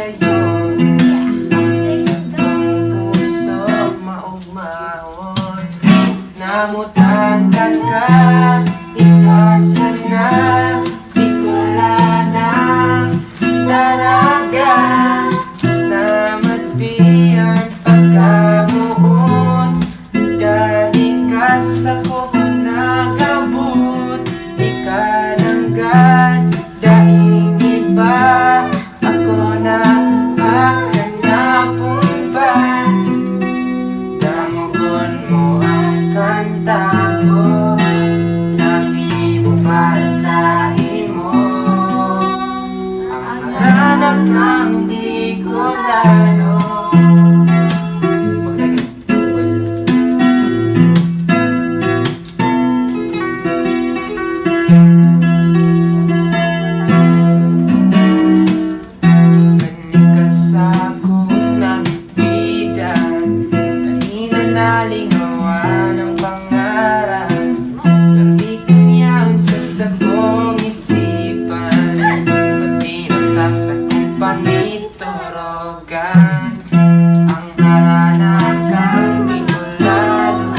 sa'yo. Sa kong puso maugmahon, namutan ka, ikasan na, di ko lanang daraga, namatian pagkamuon, galing ka sa ko nagabot, di ka nanggan, daing iba, ako na hahanapon pa, damugon mo ang kanta ko, nahimo para sa imo, ang anak ng Bicolano. Nalingawan ang pangarap, kabitin yan sa sakong isipan, pati nasasakong panitorogan, ang harana kang Bicolano,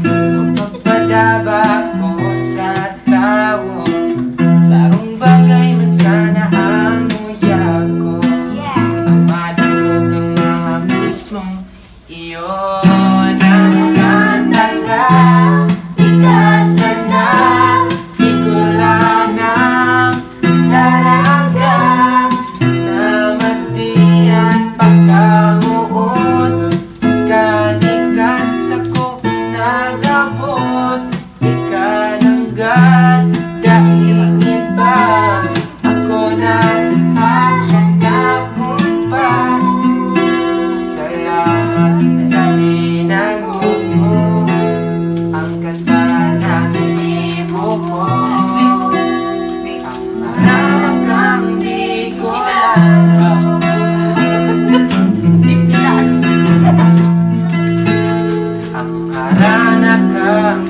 kapagpadaba ko sa tao, sarong bagay man sana ang uya ko, ang madamog ang mga mismong iyon. Ang harana kang